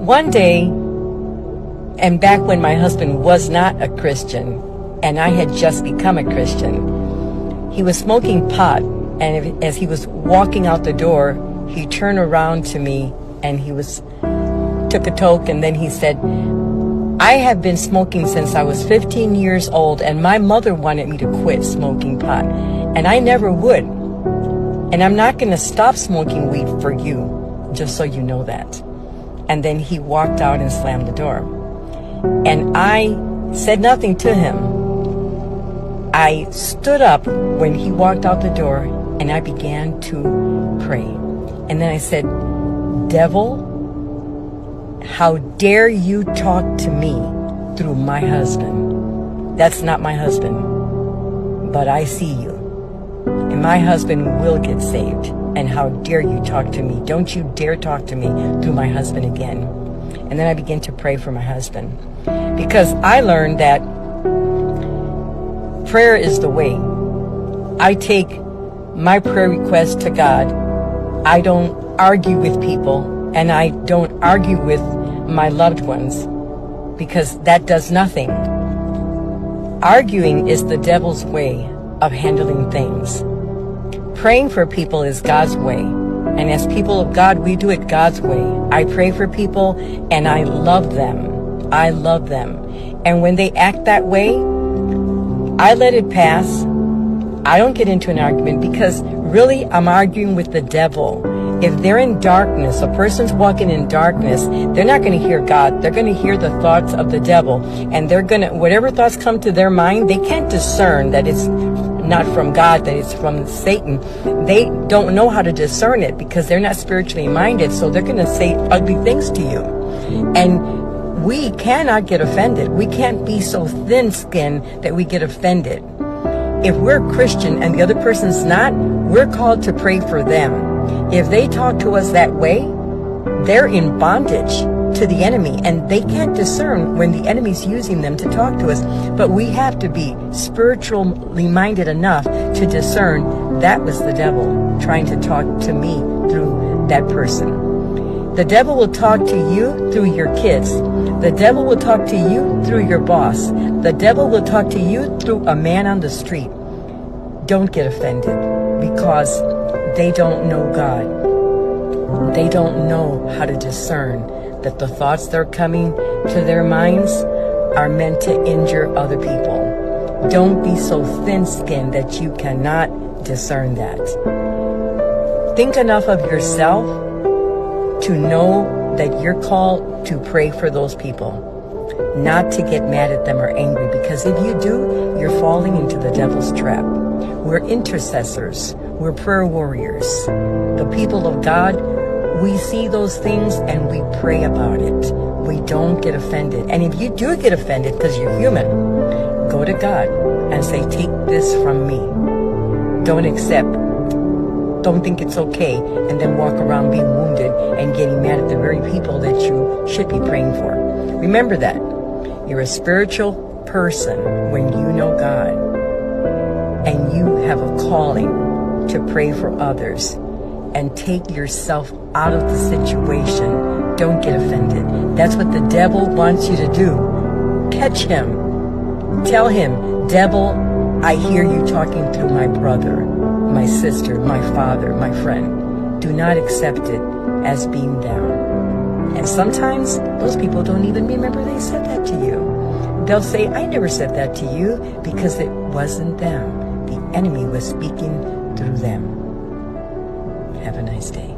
One day, and back when my husband was not a Christian, and I had just become a Christian, he was smoking pot, and as he was walking out the door, he turned around to me and took a toke, and then he said, "I have been smoking since I was 15 years old, and my mother wanted me to quit smoking pot, and I never would. And I'm not going to stop smoking weed for you, just so you know that." And then he walked out and slammed the door. And I said nothing to him. I stood up when he walked out the door, and I began to pray. And then I said, "Devil, how dare you talk to me through my husband? That's not my husband, but I see you. And my husband will get saved. And how dare you talk to me? Don't you dare talk to me through my husband again." And then I began to pray for my husband, because I learned that prayer is the way. I take my prayer request to God. I don't argue with people, and I don't argue with my loved ones, because that does nothing. Arguing is the devil's way of handling things. Praying for people is God's way. And as people of God, we do it God's way. I pray for people and I love them. I love them. And when they act that way, I let it pass. I don't get into an argument, because really I'm arguing with the devil. If they're in darkness, a person's walking in darkness, they're not going to hear God. They're going to hear the thoughts of the devil. And they're going to, whatever thoughts come to their mind, they can't discern that it's not from God, that it's from Satan. They don't know how to discern it, because they're not spiritually minded. So they're going to say ugly things to you. And we cannot get offended. We can't be so thin-skinned that we get offended. If we're Christian and the other person's not, we're called to pray for them. If they talk to us that way, they're in bondage to the enemy, and they can't discern when the enemy's using them to talk to us. But we have to be spiritually minded enough to discern that was the devil trying to talk to me through that person. The devil will talk to you through your kids. The devil will talk to you through your boss. The devil will talk to you through a man on the street. Don't get offended, because they don't know God. They don't know how to discern that the thoughts that are coming to their minds are meant to injure other people. Don't be so thin-skinned that you cannot discern that. Think enough of yourself to know that you're called to pray for those people, not to get mad at them or angry, because if you do, you're falling into the devil's trap. We're intercessors. We're prayer warriors. The people of God, we see those things and we pray about it. We don't get offended. And if you do get offended, because you're human, go to God and say, "Take this from me." Don't accept. Don't think it's okay, and then walk around being wounded and getting mad at the very people that you should be praying for. Remember that. You're a spiritual person when you know God, and you have a calling to pray for others and take yourself out of the situation. Don't get offended. That's what the devil wants you to do. Catch him. Tell him, "Devil, I hear you talking through my brother, my sister, my father, my friend. Do not accept it as being down." And sometimes those people don't even remember they said that to you. They'll say, "I never said that to you," because it wasn't them. The enemy was speaking through them. Have a nice day.